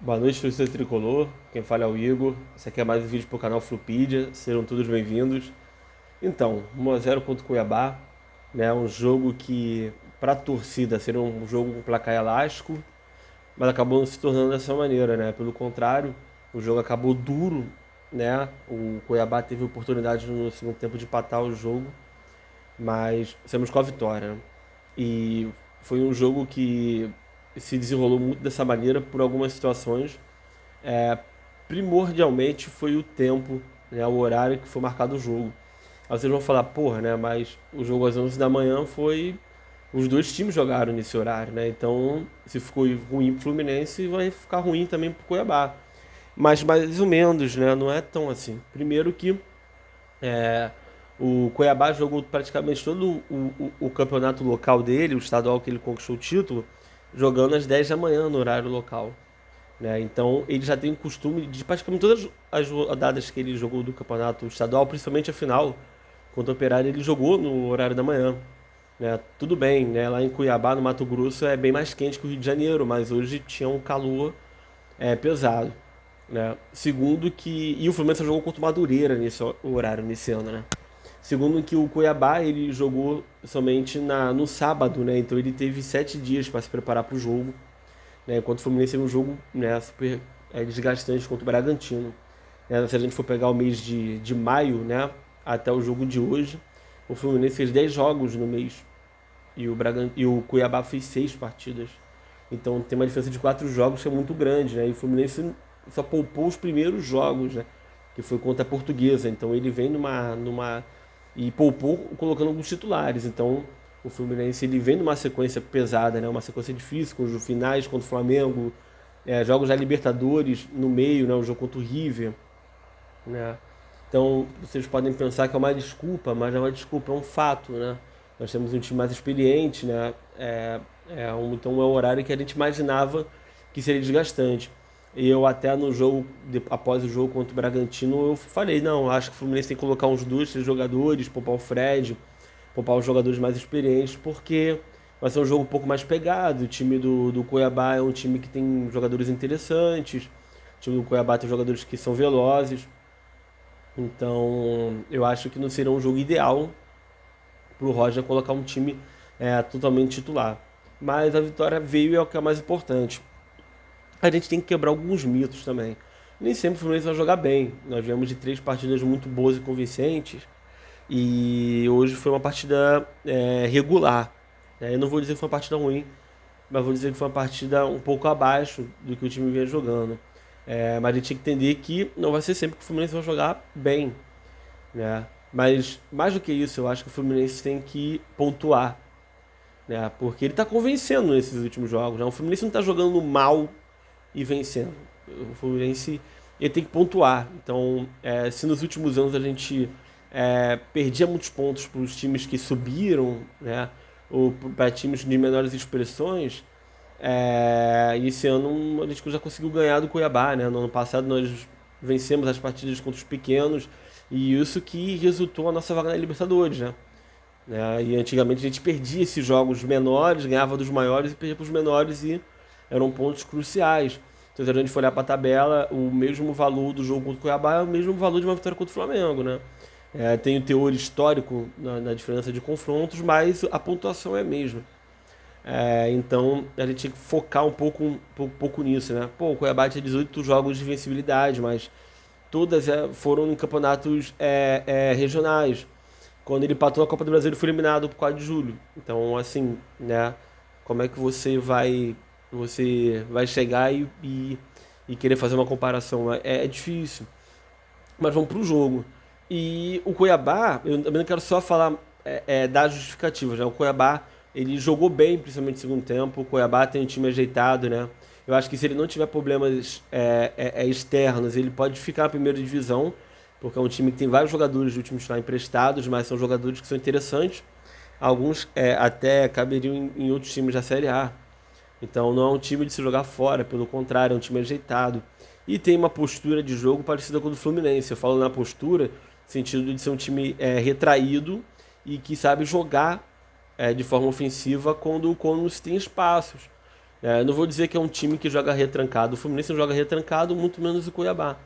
Boa noite, torcida tricolor. Quem fala é o Igor. Esse aqui é mais um vídeo para o canal Flupedia. Sejam todos bem-vindos. Então, 1 a 0 contra o Cuiabá, né? Um jogo que, para a torcida, seria um jogo com placar elástico, mas acabou não se tornando dessa maneira, né? Pelo contrário, o jogo acabou duro, né? O Cuiabá teve oportunidade no segundo tempo de empatar o jogo, mas saímos com a vitória, né? E foi um jogo que se desenrolou muito dessa maneira por algumas situações. É, Primordialmente foi o tempo, né, o horário que foi marcado o jogo. Aí vocês vão falar, porra, né, mas o jogo às 11 da manhã foi. Os dois times jogaram nesse horário, né? Então, se ficou ruim pro Fluminense, vai ficar ruim também pro Cuiabá. Mas mais ou menos, né? Não é tão assim. Primeiro que é, o Cuiabá jogou praticamente todo o campeonato local dele, o estadual que ele conquistou o título, jogando às 10 da manhã no horário local, né? Então ele já tem o costume de praticamente todas as rodadas que ele jogou do campeonato estadual, principalmente a final contra o Operário, ele jogou no horário da manhã, né? Tudo bem, né? Lá em Cuiabá, no Mato Grosso, é bem mais quente que o Rio de Janeiro, mas hoje tinha um calor pesado, né? Segundo que e o Fluminense jogou contra o Madureira nesse horário nesse ano, né? Segundo que o Cuiabá ele jogou somente no sábado, né? Então ele teve 7 dias para se preparar para o jogo, né? Enquanto o Fluminense teve um jogo, né, super desgastante contra o Bragantino. Né? Se a gente for pegar o mês de maio, né, até o jogo de hoje, o Fluminense fez 10 jogos no mês e o Cuiabá fez 6 partidas. Então tem uma diferença de 4 jogos que é muito grande, né? E o Fluminense só poupou os primeiros jogos, né? Que foi contra a Portuguesa. Então ele vem e poupou colocando alguns titulares. Então o Fluminense ele vem numa sequência pesada, né? Uma sequência difícil com os finais contra o Flamengo, jogos da Libertadores no meio, né? O jogo contra o River, né? Então vocês podem pensar que é uma desculpa, mas não é uma desculpa, é um fato, né? Nós temos um time mais experiente, né? Então é um horário que a gente imaginava que seria desgastante. E eu até no jogo, após o jogo contra o Bragantino, eu falei, não, acho que o Fluminense tem que colocar uns 2, 3 jogadores, poupar o Fred, poupar os jogadores mais experientes, porque vai ser um jogo um pouco mais pegado. O time do Cuiabá é um time que tem jogadores interessantes, o time do Cuiabá tem jogadores que são velozes. Então, eu acho que não seria um jogo ideal para o Roger colocar um time totalmente titular. Mas a vitória veio e é o que é mais importante. A gente tem que quebrar alguns mitos também. Nem sempre o Fluminense vai jogar bem. Nós viemos de 3 partidas muito boas e convincentes. E hoje foi uma partida regular. Eu não vou dizer que foi uma partida ruim, mas vou dizer que foi uma partida um pouco abaixo do que o time vinha jogando. Mas a gente tem que entender que não vai ser sempre que o Fluminense vai jogar bem, né? Mas mais do que isso, eu acho que o Fluminense tem que pontuar, né? Porque ele está convencendo nesses últimos jogos, né? O Fluminense não está jogando mal e vencendo. O Fluminense ele tem que pontuar. Então, se nos últimos anos a gente perdia muitos pontos para os times que subiram, né? Ou para times de menores expressões, e esse ano a gente já conseguiu ganhar do Cuiabá, né? No ano passado nós vencemos as partidas contra os pequenos e isso que resultou a nossa vaga na Libertadores, né? E antigamente a gente perdia esses jogos menores, ganhava dos maiores e perdia para os menores e eram pontos cruciais. Então, se a gente for olhar para a tabela, o mesmo valor do jogo contra o Cuiabá é o mesmo valor de uma vitória contra o Flamengo, né? Tem o teor histórico na diferença de confrontos, mas a pontuação é a mesma. Então a gente tinha que focar um pouco nisso, né? Pô, o Cuiabá tinha 18 jogos de vencibilidade, mas todas foram em campeonatos regionais. Quando ele empatou a Copa do Brasil, ele foi eliminado por 4 de julho. Então, assim, né? Como é que você vai chegar e querer fazer uma comparação? É difícil. Mas vamos pro jogo. E o Cuiabá, eu também não quero só falar das justificativas, né? O Cuiabá, ele jogou bem, principalmente no segundo tempo. O Cuiabá tem um time ajeitado, né? Eu acho que se ele não tiver problemas externos, ele pode ficar na primeira divisão, porque é um time que tem vários jogadores do time lá emprestados, mas são jogadores que são interessantes. Alguns até caberiam em outros times da Série A. Então não é um time de se jogar fora, pelo contrário, é um time ajeitado. E tem uma postura de jogo parecida com a do Fluminense. Eu falo na postura, no sentido de ser um time retraído e que sabe jogar de forma ofensiva quando se tem espaços. Não vou dizer que é um time que joga retrancado. O Fluminense não joga retrancado, muito menos o Cuiabá.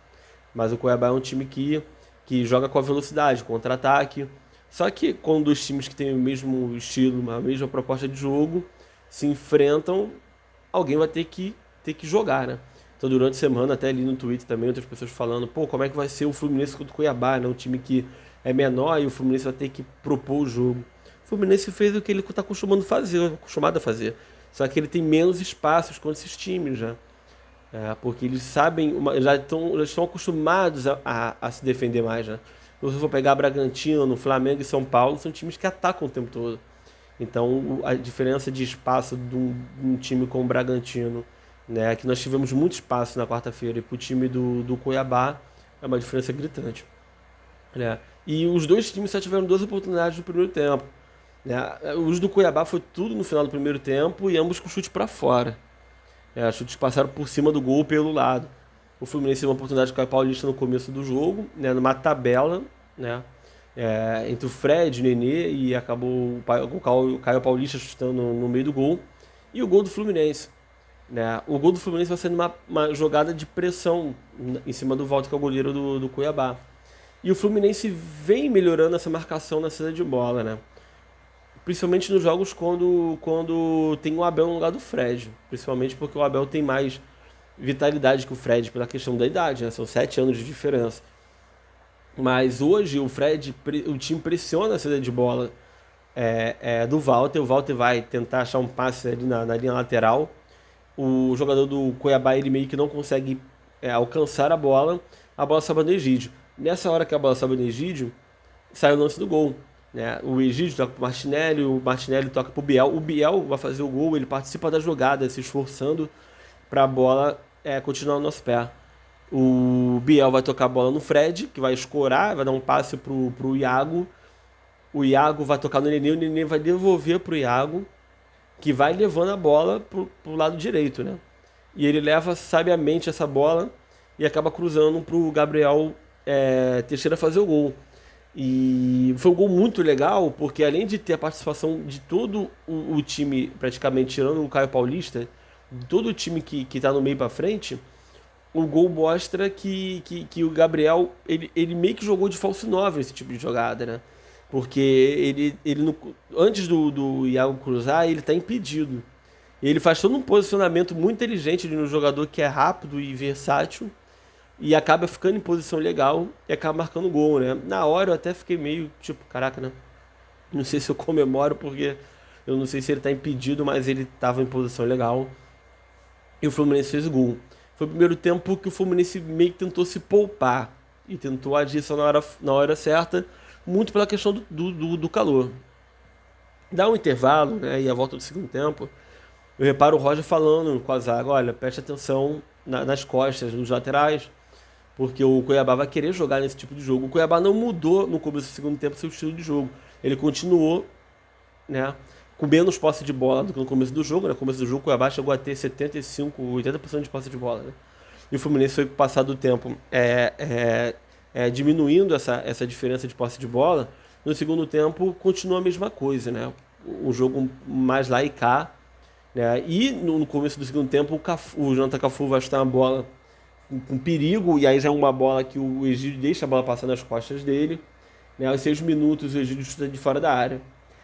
Mas o Cuiabá é um time que joga com a velocidade, contra-ataque. Só que quando os times que têm o mesmo estilo, a mesma proposta de jogo, se enfrentam, alguém vai ter que jogar, né? Então durante a semana, até ali no Twitter também, outras pessoas falando, pô, como é que vai ser o Fluminense contra o Cuiabá, né? Um time que é menor e o Fluminense vai ter que propor o jogo. O Fluminense fez o que ele está acostumado a fazer. Só que ele tem menos espaços contra esses times, né? Porque eles sabem, já estão acostumados a se defender mais, né? Se você for pegar Bragantino, Flamengo e São Paulo, são times que atacam o tempo todo. Então, a diferença de espaço de um time como o Bragantino, né, que nós tivemos muito espaço na quarta-feira, e para o time do Cuiabá, é uma diferença gritante, né? E os dois times só tiveram duas oportunidades no primeiro tempo, né? Os do Cuiabá foi tudo no final do primeiro tempo e ambos com chute para fora. Chutes que passaram por cima do gol pelo lado. O Fluminense teve uma oportunidade com o Caio Paulista no começo do jogo, né, numa tabela, né, entre o Fred, o Nenê, e acabou o Caio Paulista chutando no meio do gol. E o gol do Fluminense. Né? O gol do Fluminense vai sendo uma jogada de pressão em cima do Walter, que é o goleiro do Cuiabá. E o Fluminense vem melhorando essa marcação na saída de bola, né? Principalmente nos jogos quando tem o Abel no lugar do Fred. Principalmente porque o Abel tem mais vitalidade que o Fred pela questão da idade, né? São 7 anos de diferença. Mas hoje o time pressiona a saída de bola do Walter. O Walter vai tentar achar um passe ali na linha lateral. O jogador do Cuiabá ele meio que não consegue alcançar a bola sobe no Egídio. Nessa hora que a bola sobe no Egídio, sai o lance do gol. Né? O Egídio toca pro Martinelli, o Martinelli toca pro Biel. O Biel vai fazer o gol, ele participa da jogada, se esforçando para a bola continuar no nosso pé. O Biel vai tocar a bola no Fred, que vai escorar, vai dar um passe pro Iago. O Iago vai tocar no Nenê, o Nenê vai devolver pro Iago, que vai levando a bola pro lado direito, né? E ele leva sabiamente essa bola e acaba cruzando pro Gabriel Teixeira fazer o gol. E foi um gol muito legal, porque além de ter a participação de todo o time, praticamente tirando o Caio Paulista, todo o time que tá no meio pra frente, o gol mostra que o Gabriel, ele meio que jogou de falso 9 esse tipo de jogada, né? Porque antes do Iago cruzar, ele tá impedido. E ele faz todo um posicionamento muito inteligente de um jogador que é rápido e versátil, e acaba ficando em posição legal e acaba marcando gol, né? Na hora eu até fiquei meio tipo, caraca, né? Não sei se eu comemoro porque eu não sei se ele tá impedido, mas ele tava em posição legal. E o Fluminense fez o gol. Foi o primeiro tempo que o Fluminense meio que tentou se poupar e tentou agir só na hora certa, muito pela questão do calor. Dá um intervalo, né? E a volta do segundo tempo, eu reparo o Roger falando com a zaga: olha, preste atenção nas costas, nos laterais, porque o Cuiabá vai querer jogar nesse tipo de jogo. O Cuiabá não mudou no começo do segundo tempo seu estilo de jogo. Ele continuou, né, com menos posse de bola do que no começo do jogo. No começo do jogo, o Cuiabá chegou a ter 75, 80% de posse de bola, né? E o Fluminense foi, com o passar do tempo, diminuindo essa diferença de posse de bola. No segundo tempo, continua a mesma coisa, né? Um jogo mais lá e cá, né? E no começo do segundo tempo, o Jonathan Cafu vai chutar uma bola com perigo, e aí já é uma bola que o Egídio deixa a bola passar nas costas dele, né? Aos 6 minutos, o Egídio chuta de fora da área.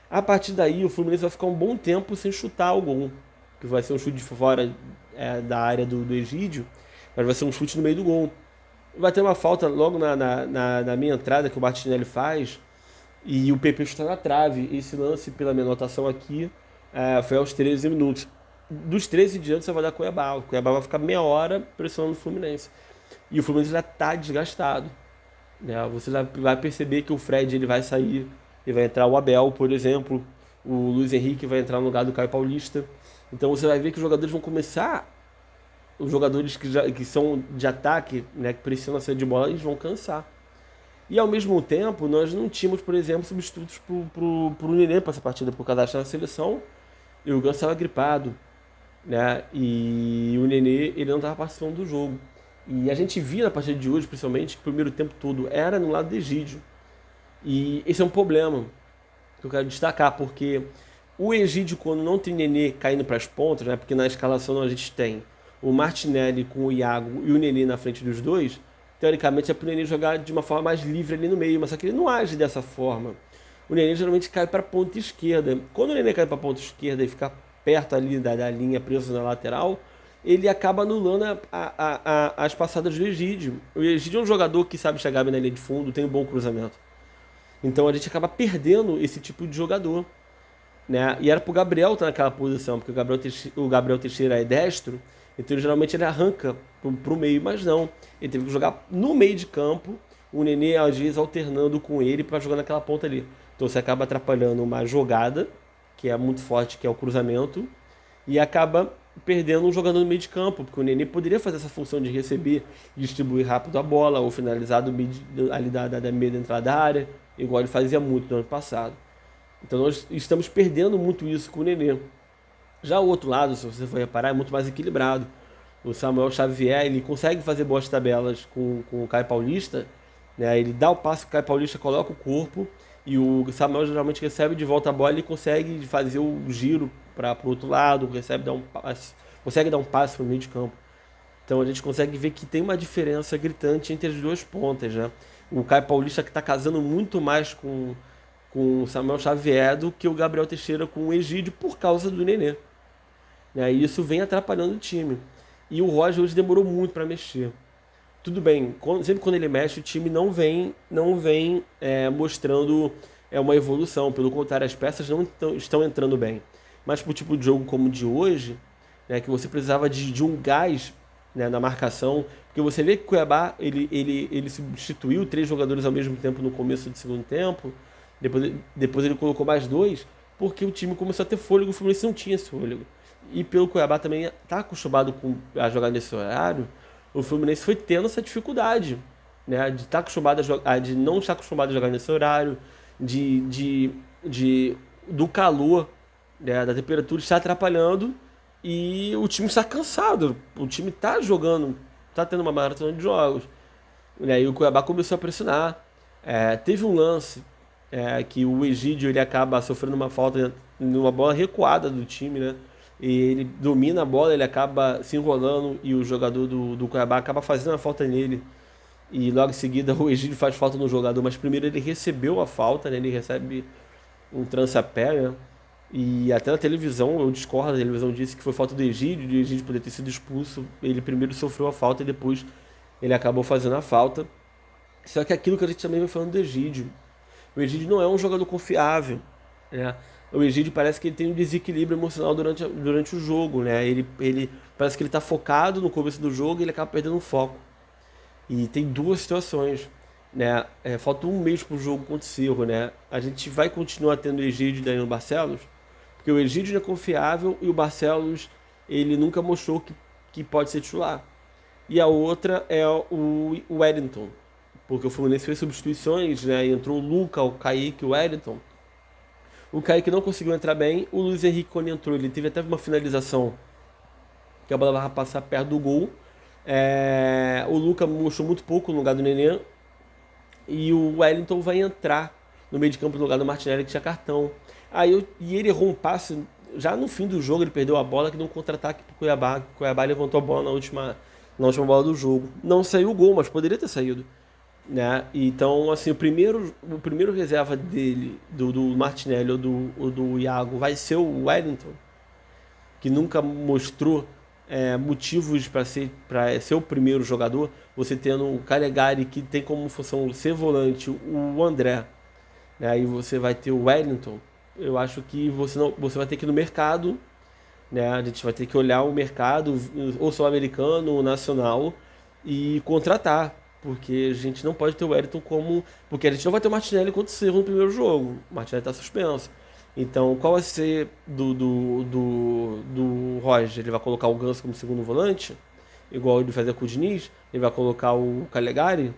A partir daí, o Fluminense vai ficar um bom tempo sem chutar o gol, que vai ser um chute de fora da área do Egídio, mas vai ser um chute no meio do gol. Vai ter uma falta logo na minha entrada que o Martinelli faz, e o PP chuta na trave. Esse lance, pela minha anotação aqui, foi aos 13 minutos. Dos 13 em diante, você vai dar Cuiabá. O Cuiabá vai ficar meia hora pressionando o Fluminense. E o Fluminense já está desgastado, né? Você vai perceber que o Fred ele vai sair, e vai entrar o Abel, por exemplo. O Luiz Henrique vai entrar no lugar do Caio Paulista. Então você vai ver que os jogadores vão começar. Os jogadores que são de ataque, né, que pressionam a saída de bola, eles vão cansar. E ao mesmo tempo, nós não tínhamos, por exemplo, substitutos pro Nenê para essa partida, por causa da seleção. E o Ganso estava gripado, né? E o Nenê, ele não estava participando do jogo. E a gente via na partida de hoje, principalmente, que o primeiro tempo todo era no lado de Egídio. E esse é um problema que eu quero destacar, porque O Egídio, quando não tem Nenê caindo para as pontas, né? Porque na escalação a gente tem o Martinelli com o Iago e o Nenê na frente dos dois. Teoricamente é para o Nenê jogar de uma forma mais livre ali no meio, mas só que ele não age dessa forma. O Nenê geralmente cai para a ponta esquerda. Quando o Nenê cai para a ponta esquerda e fica perto ali da linha preso na lateral, ele acaba anulando as passadas do Egídio. O Egídio é um jogador que sabe chegar bem na linha de fundo, tem um bom cruzamento. Então a gente acaba perdendo esse tipo de jogador, né? E era pro Gabriel estar naquela posição, porque o Gabriel Teixeira é destro, então geralmente ele arranca pro meio, mas não. Ele teve que jogar no meio de campo, o Nenê às vezes alternando com ele para jogar naquela ponta ali. Então você acaba atrapalhando uma jogada, que é muito forte, que é o cruzamento, e acaba perdendo um jogador no meio de campo, porque o Nenê poderia fazer essa função de receber, distribuir rápido a bola, ou finalizar ali da meia da entrada da área, igual ele fazia muito no ano passado. Então nós estamos perdendo muito isso com o Nenê. Já o outro lado, se você for reparar, é muito mais equilibrado. O Samuel Xavier, ele consegue fazer boas tabelas com o Caio Paulista, né? Ele dá o passe, o Caio Paulista coloca o corpo, e o Samuel geralmente recebe de volta a bola e consegue fazer o giro para o outro lado, consegue dar um passe para o meio de campo. Então a gente consegue ver que tem uma diferença gritante entre as duas pontas, né? O Caio Paulista que está casando muito mais com o Samuel Xavier do que o Gabriel Teixeira com o Egídio por causa do Nenê, né? E isso vem atrapalhando o time. E o Roger hoje demorou muito para mexer. Tudo bem, sempre quando ele mexe, o time não vem mostrando uma evolução. Pelo contrário, as peças não estão entrando bem. Mas para o tipo de jogo como o de hoje, né, que você precisava de um gás, né, na marcação, porque você vê que o Cuiabá ele substituiu 3 jogadores ao mesmo tempo no começo do segundo tempo, depois ele colocou mais 2, porque o time começou a ter fôlego, o Fluminense não tinha esse fôlego. E pelo Cuiabá também está acostumado a jogar nesse horário, o Fluminense foi tendo essa dificuldade, né, de estar acostumado de não estar acostumado a jogar nesse horário, de, de, do calor, né, da temperatura está atrapalhando e o time está cansado. O time está jogando, está tendo uma maratona de jogos. E aí o Cuiabá começou a pressionar. Teve um lance que o Egídio ele acaba sofrendo uma falta numa bola recuada do time, né? E ele domina a bola, ele acaba se enrolando e o jogador do Cuiabá acaba fazendo a falta nele. E logo em seguida o Egídio faz falta no jogador, mas primeiro ele recebeu a falta, né? Ele recebe um trança-pé, né? E até na televisão, eu discordo, a televisão disse que foi falta do Egídio, de o Egídio poder ter sido expulso. Ele primeiro sofreu a falta e depois ele acabou fazendo a falta. Só que aquilo que a gente também vem falando do Egídio. O Egídio não é um jogador confiável, né? O Egídio parece que ele tem um desequilíbrio emocional durante o jogo, né? Ele parece que ele está focado no começo do jogo e ele acaba perdendo o foco. E tem duas situações, né? Falta um mês para o jogo contra o Cerro, né? A gente vai continuar tendo o Egídio e Danilo Barcelos, porque o Egídio não é confiável e o Barcelos ele nunca mostrou que pode ser titular. E a outra é o Wellington, porque o Fluminense fez substituições, né? Entrou o Luca, o Kaique, o Wellington. O Kaique não conseguiu entrar bem, o Luiz Henrique quando entrou, ele teve até uma finalização que a bola vai passar perto do gol. O Luca mostrou muito pouco no lugar do Nenê. E o Wellington vai entrar no meio de campo no lugar do Martinelli, que tinha cartão. E ele errou um passe, já no fim do jogo ele perdeu a bola, que deu um contra-ataque pro Cuiabá. O Cuiabá levantou a bola na última bola do jogo. Não saiu o gol, mas poderia ter saído, né? Então, assim, o primeiro reserva dele, do Martinelli ou do Iago, vai ser o Wellington, que nunca mostrou motivos para ser o primeiro jogador. Você tendo o Calegari, que tem como função ser volante, o André, né? Aí você vai ter o Wellington. Eu acho que você vai ter que ir no mercado, né? A gente vai ter que olhar o mercado, ou sul-americano, ou nacional, e contratar. Porque a gente não pode ter o Wellington como. Porque a gente não vai ter o Martinelli contra o Cerro no primeiro jogo. O Martinelli está suspenso. Então, qual vai ser do Roger? Ele vai colocar o Ganso como segundo volante? Igual ele fazia com o Diniz? Ele vai colocar o Calegari?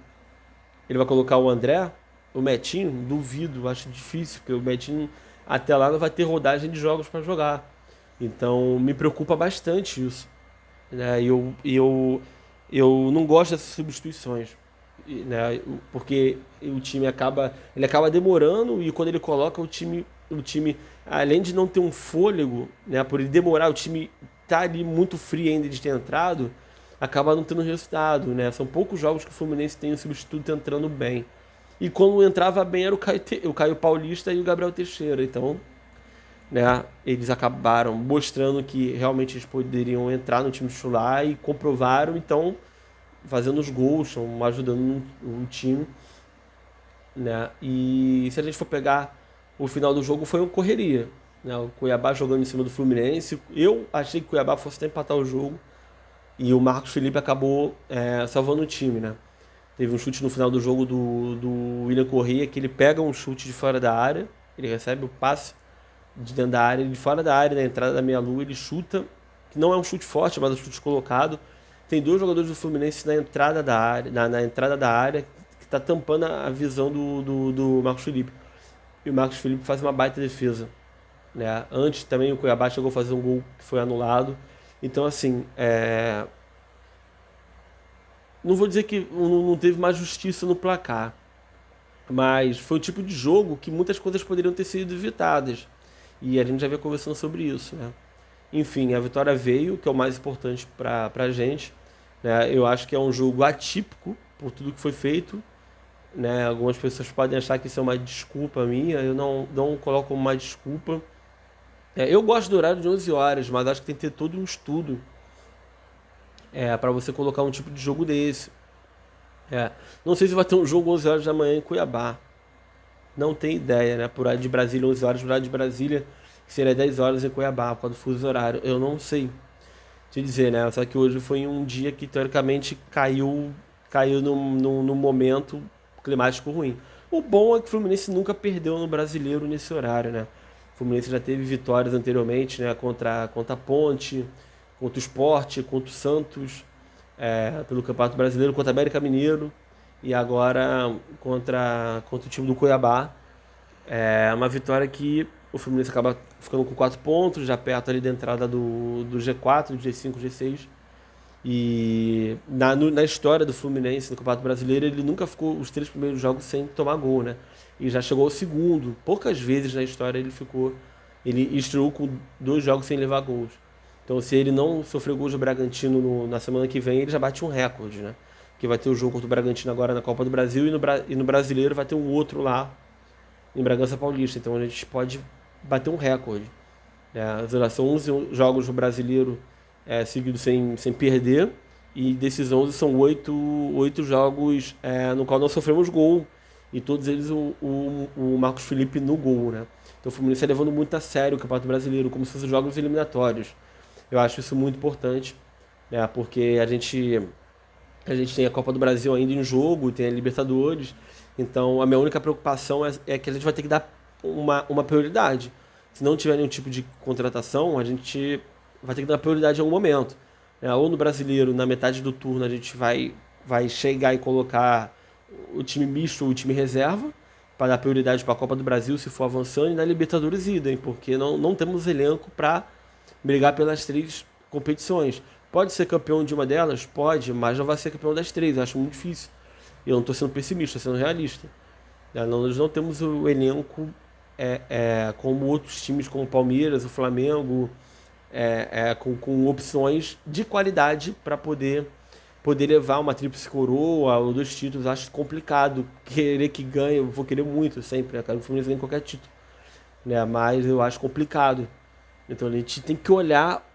Ele vai colocar o André? O Metinho? Duvido, acho difícil, porque o Metinho até lá não vai ter rodagem de jogos para jogar. Então, me preocupa bastante isso, né? Eu não gosto dessas substituições, né? Porque o time ele acaba demorando e quando ele coloca o time o time, além de não ter um fôlego, né, por ele demorar, o time tá ali muito frio ainda de ter entrado, acaba não tendo resultado, né? São poucos jogos que o Fluminense tem o substituto entrando bem. E quando entrava bem era o Caio Paulista e o Gabriel Teixeira. Então, né, eles acabaram mostrando que realmente eles poderiam entrar no time titular e comprovaram, então, fazendo os gols, estão ajudando o time, né? E se a gente for pegar o final do jogo, foi uma correria, né? O Cuiabá jogando em cima do Fluminense. Eu achei que o Cuiabá fosse até empatar o jogo e o Marcos Felipe acabou salvando o time, né? Teve um chute no final do jogo do William Corrêa, que ele pega um chute de fora da área, ele recebe o passe de dentro da área, de fora da área, na entrada da meia-lua, ele chuta, que não é um chute forte, mas é um chute colocado. Tem dois jogadores do Fluminense na entrada da área, na entrada da área, que está tampando a visão do Marcos Felipe. E o Marcos Felipe faz uma baita defesa, né? Antes também o Cuiabá chegou a fazer um gol que foi anulado. Então, assim, não vou dizer que não teve mais justiça no placar, mas foi o tipo de jogo que muitas coisas poderiam ter sido evitadas. E a gente já veio conversando sobre isso, né? Enfim, a vitória veio, que é o mais importante pra gente, né? Eu acho que é um jogo atípico por tudo que foi feito, né? Algumas pessoas podem achar que isso é uma desculpa minha, eu não coloco como uma desculpa. Eu gosto do horário de 11 horas, mas acho que tem que ter todo um estudo para você colocar um tipo de jogo desse. Não sei se vai ter um jogo 11 horas da manhã em Cuiabá. Não tenho ideia, né? Por horário de Brasília, 11 horas, por horário de Brasília, que seria 10 horas em Cuiabá, por causa do fuso horário. Eu não sei te dizer, né? Só que hoje foi um dia que, teoricamente, caiu num momento climático ruim. O bom é que o Fluminense nunca perdeu no Brasileiro nesse horário, né? O Fluminense já teve vitórias anteriormente, né? Contra a Ponte, contra o Sport, contra o Santos, pelo Campeonato Brasileiro, contra o América Mineiro e agora contra o time do Cuiabá. É uma vitória que o Fluminense acaba ficando com 4 pontos, já perto ali da entrada do G4, do G5, G6. E na história do Fluminense no Campeonato Brasileiro, ele nunca ficou os 3 primeiros jogos sem tomar gol, né? E já chegou ao segundo. Poucas vezes na história ele ficou. Ele estreou com 2 jogos sem levar gols. Então, se ele não sofrer gols do Bragantino na semana que vem, ele já bate um recorde, né? Que vai ter o jogo contra o Bragantino agora na Copa do Brasil e no Brasileiro vai ter um outro lá em Bragança Paulista. Então a gente pode bater um recorde. São 11 jogos no Brasileiro seguidos sem perder. E desses 11 são 8 jogos no qual não sofremos gol. E todos eles o Marcos Felipe no gol, né? Então o Fluminense está levando muito a sério o Campeonato Brasileiro, como se fossem jogos eliminatórios. Eu acho isso muito importante, né? Porque a gente tem a Copa do Brasil ainda em jogo, tem a Libertadores. Então a minha única preocupação é que a gente vai ter que dar uma prioridade. Se não tiver nenhum tipo de contratação, a gente vai ter que dar prioridade em algum momento. Ou no Brasileiro, na metade do turno, a gente vai chegar e colocar o time misto ou o time reserva para dar prioridade para a Copa do Brasil se for avançando, e na Libertadores idem, porque não temos elenco para brigar pelas 3 competições. Pode ser campeão de uma delas? Pode, mas não vai ser campeão das 3, eu acho muito difícil. Eu não estou sendo pessimista, estou sendo realista. Nós não temos o elenco como outros times, como o Palmeiras, o Flamengo, com opções de qualidade para poder levar uma tríplice coroa ou 2 títulos. Acho complicado querer que ganhe, eu vou querer muito sempre, né? Quero que o Fluminense ganhe qualquer título, né? Mas eu acho complicado. Então a gente tem que olhar.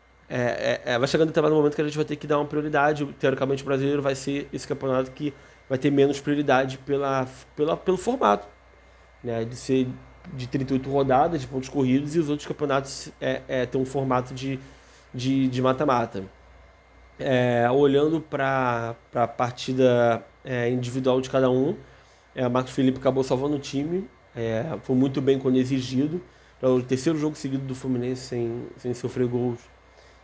Vai chegando até no momento que a gente vai ter que dar uma prioridade. Teoricamente, o brasileiro vai ser esse campeonato que vai ter menos prioridade pelo formato, né? De ser de 38 rodadas de pontos corridos, e os outros campeonatos ter um formato de mata-mata. Olhando para a partida individual de cada um, o Marcos Felipe acabou salvando o time, foi muito bem quando exigido. É o terceiro jogo seguido do Fluminense sem sofrer gols.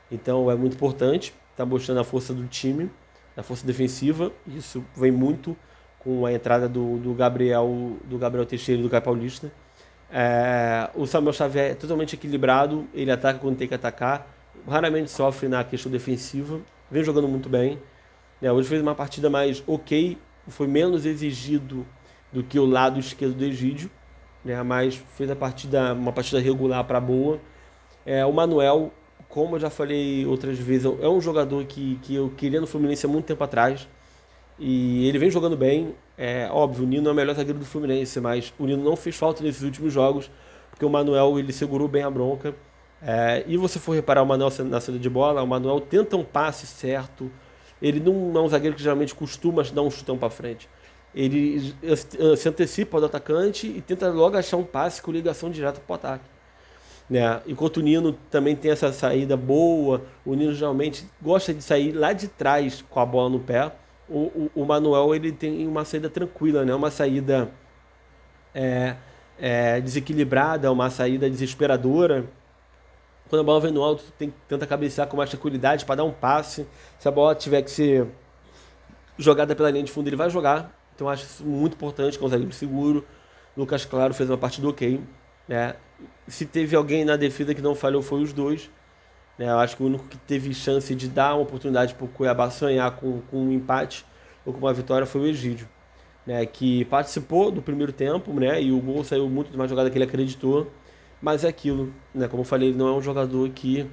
Então é muito importante, está mostrando a força do time, a força defensiva. Isso vem muito com a entrada do Gabriel Teixeira e do Caio Paulista. O Samuel Xavier é totalmente equilibrado, ele ataca quando tem que atacar, raramente sofre na questão defensiva, vem jogando muito bem. Hoje fez uma partida mais ok, foi menos exigido do que o lado esquerdo do Egídio, né? Mas fez uma partida regular para boa. O Manuel, como eu já falei outras vezes, é um jogador que eu queria no Fluminense há muito tempo atrás. E ele vem jogando bem. É óbvio, o Nino é o melhor zagueiro do Fluminense, mas o Nino não fez falta nesses últimos jogos, porque o Manuel ele segurou bem a bronca. E você for reparar o Manuel na saída de bola, o Manuel tenta um passe certo. Ele não é um zagueiro que geralmente costuma dar um chutão para frente. Ele se antecipa do atacante e tenta logo achar um passe com ligação direta para o ataque, né? Enquanto o Nino também tem essa saída boa, o Nino geralmente gosta de sair lá de trás com a bola no pé. O Manuel ele tem uma saída tranquila, né? Uma saída é, desequilibrada, uma saída desesperadora. Quando a bola vem no alto, tenta cabecear com mais tranquilidade para dar um passe. Se a bola tiver que ser jogada pela linha de fundo, ele vai jogar. Então eu acho isso muito importante, consegue seguro. Lucas Claro fez uma partida ok, né? Se teve alguém na defesa que não falhou, foi os dois, né? Eu acho que o único que teve chance de dar uma oportunidade para o Cuiabá sonhar com um empate ou com uma vitória foi o Egídio, né? Que participou do primeiro tempo, né? E o gol saiu muito de uma jogada que ele acreditou. Mas é aquilo, né? Como eu falei, ele não é um jogador que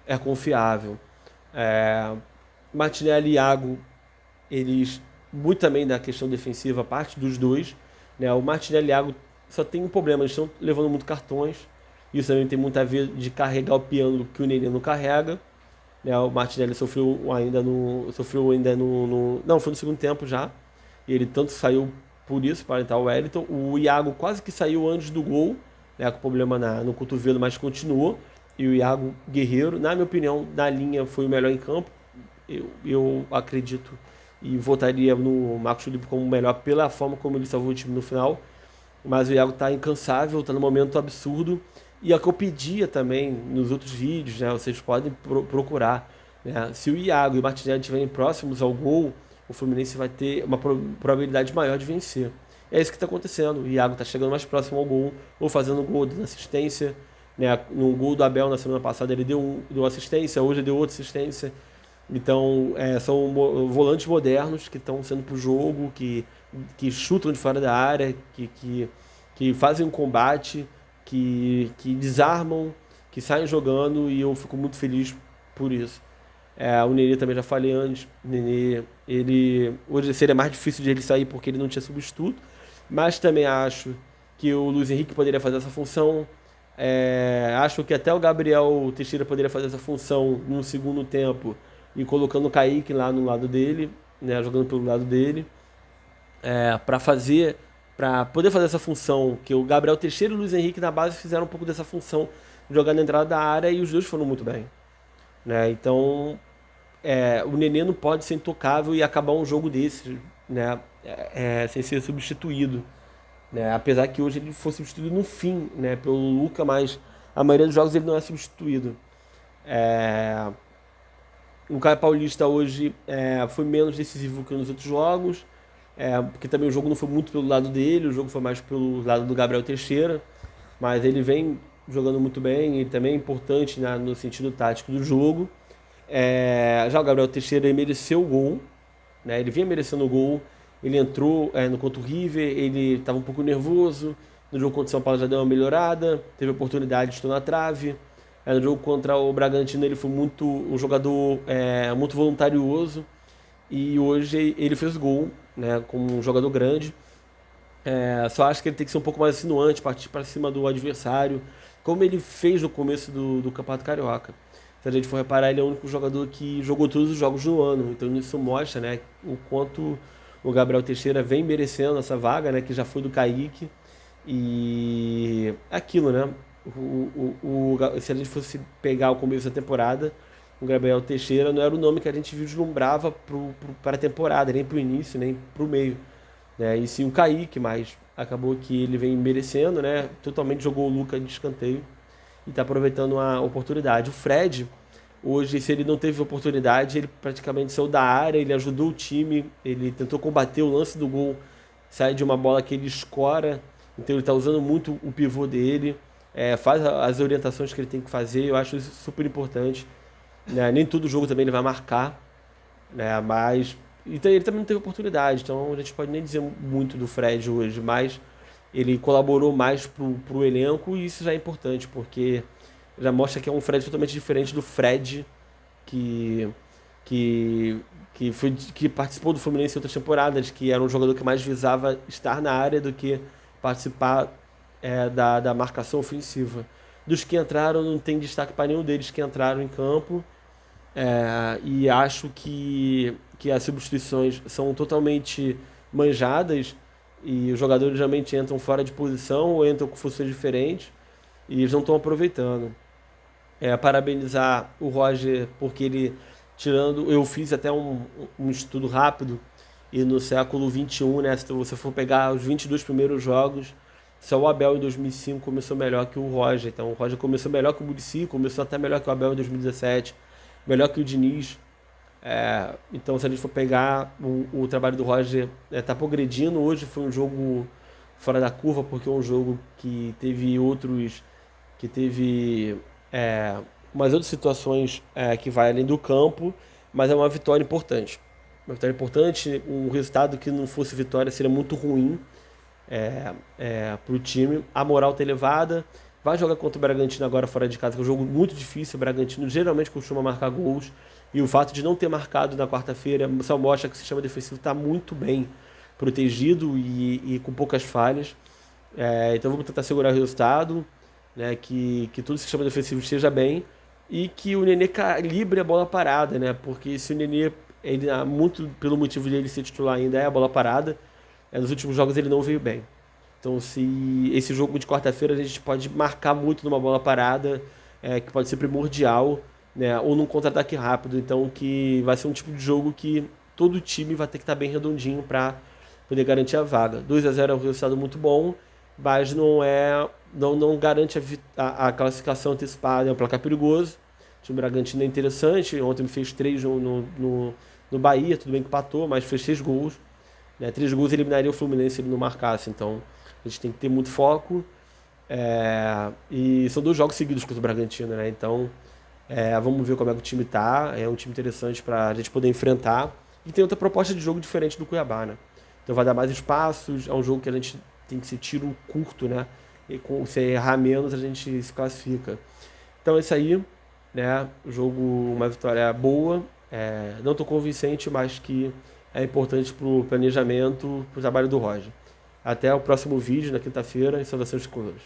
é confiável. É, Martinelli e Iago, eles muito também da questão defensiva, parte dos dois, né? O Martinelli e o Iago só tem um problema, eles estão levando muito cartões. Isso também tem muito a ver de carregar o piano que o Nenê não carrega, né? O Martinelli sofreu ainda no não, foi no segundo tempo já. E ele tanto saiu por isso para entrar o Wellington. O Iago quase que saiu antes do gol, né? Com problema no cotovelo, mas continuou. E o Iago Guerreiro, na minha opinião, na linha foi o melhor em campo. Eu acredito e votaria no Marcos Felipe como o melhor pela forma como ele salvou o time no final. Mas o Iago tá incansável, tá num momento absurdo. E é o que eu pedia também nos outros vídeos, né? Vocês podem procurar, né? Se o Iago e o Martinelli estiverem próximos ao gol, o Fluminense vai ter uma probabilidade maior de vencer. É isso que está acontecendo. O Iago está chegando mais próximo ao gol, ou fazendo gol, dando assistência, né? No gol do Abel na semana passada ele deu assistência, hoje ele deu outra assistência. Então, são volantes modernos que estão sendo pro jogo, que chutam de fora da área, que fazem um combate, que desarmam, que saem jogando, e eu fico muito feliz por isso. O Nenê também já falei antes. O Nenê, hoje seria mais difícil de ele sair porque ele não tinha substituto, mas também acho que o Luiz Henrique poderia fazer essa função. Acho que até o Gabriel Teixeira poderia fazer essa função no segundo tempo e colocando o Kaique lá no lado dele, né, jogando pelo lado dele, para poder fazer essa função que o Gabriel Teixeira e o Luiz Henrique na base fizeram um pouco dessa função, jogar na entrada da área, e os dois foram muito bem, né? Então, o Nenê não pode ser intocável e acabar um jogo desse, né, sem ser substituído, né? Apesar que hoje ele foi substituído no fim, né, pelo Luca, mas a maioria dos jogos ele não é substituído. É, o Caio Paulista hoje foi menos decisivo que nos outros jogos, porque também o jogo não foi muito pelo lado dele, o jogo foi mais pelo lado do Gabriel Teixeira, mas ele vem jogando muito bem e também é importante, né, no sentido tático do jogo. Já o Gabriel Teixeira ele mereceu o gol, né, ele vinha merecendo o gol, ele entrou no contra o River, ele estava um pouco nervoso, no jogo contra o São Paulo já deu uma melhorada, teve oportunidade de estar na trave. No jogo contra o Bragantino ele foi um jogador muito voluntarioso, e hoje ele fez gol, né, como um jogador grande. Só acho que ele tem que ser um pouco mais insinuante, partir para cima do adversário, como ele fez no começo do Campeonato Carioca. Se a gente for reparar, ele é o único jogador que jogou todos os jogos no ano, então isso mostra, né, o quanto o Gabriel Teixeira vem merecendo essa vaga, né, que já foi do Kaique. E aquilo, né? Se a gente fosse pegar o começo da temporada, o Gabriel Teixeira não era o nome que a gente vislumbrava para a temporada, nem para o início, nem para o meio, né? E sim o Kaique, mas acabou que ele vem merecendo, né? Totalmente jogou o Luca de escanteio e está aproveitando a oportunidade. O Fred, hoje, se ele não teve oportunidade, ele praticamente saiu da área, ele ajudou o time, ele tentou combater o lance do gol, sai de uma bola que ele escora, então ele está usando muito o pivô dele, faz as orientações que ele tem que fazer, eu acho isso super importante, né? Nem todo jogo também ele vai marcar, né? Mas então, ele também não teve oportunidade, então a gente pode nem dizer muito do Fred hoje, mas ele colaborou mais pro elenco e isso já é importante, porque já mostra que é um Fred totalmente diferente do Fred que, que, que participou do Fluminense em outras temporadas, que era um jogador que mais visava estar na área do que participar da marcação ofensiva. Dos que entraram, não tem destaque para nenhum deles que entraram em campo. E acho que as substituições são totalmente manjadas e os jogadores geralmente entram fora de posição ou entram com funções diferentes e eles não estão aproveitando. Parabenizar o Roger porque ele, tirando, eu fiz até um estudo rápido e no século XXI, né, se você for pegar os 22 primeiros jogos, só o Abel em 2005 começou melhor que o Roger. Então o Roger começou melhor que o Muricy, começou até melhor que o Abel em 2017, melhor que o Diniz. Então, se a gente for pegar o trabalho do Roger, tá progredindo. Hoje foi um jogo fora da curva, porque é um jogo que teve outros, que teve umas outras situações que vai além do campo, mas é uma vitória importante. Uma vitória importante, um resultado que não fosse vitória seria muito ruim para o time. A moral tá elevada. Vai jogar contra o Bragantino agora fora de casa, que é um jogo muito difícil. O Bragantino geralmente costuma marcar gols. E o fato de não ter marcado na quarta-feira só mostra que o sistema defensivo está muito bem protegido e com poucas falhas. Então vamos tentar segurar o resultado, né, que todo o sistema defensivo esteja bem e que o Nenê calibre a bola parada, né? Porque se o Nenê, ele, muito pelo motivo de ele ser titular ainda, é a bola parada, nos últimos jogos ele não veio bem. Então, se esse jogo de quarta-feira a gente pode marcar muito numa bola parada, que pode ser primordial, né, ou num contra-ataque rápido. Então, que vai ser um tipo de jogo que todo time vai ter que estar bem redondinho para poder garantir a vaga. 2-0 é um resultado muito bom, mas não garante a classificação antecipada. É um placar perigoso. O time Bragantino é interessante. Ontem me fez 3 no Bahia, tudo bem que empatou, mas fez 6 gols. 3 gols eliminaria o Fluminense se ele não marcasse. Então a gente tem que ter muito foco. E são 2 jogos seguidos contra o Bragantino, né? Então vamos ver como é que o time tá. É um time interessante para a gente poder enfrentar. E tem outra proposta de jogo diferente do Cuiabá, né? Então vai dar mais espaços. É um jogo que a gente tem que ser tiro curto, né? E se errar menos, a gente se classifica. Então é isso aí, né? O jogo, uma vitória boa. Não tão convincente, mas que é importante para o planejamento, para o trabalho do Roger. Até o próximo vídeo, na quinta-feira, em Saudações Tricolores.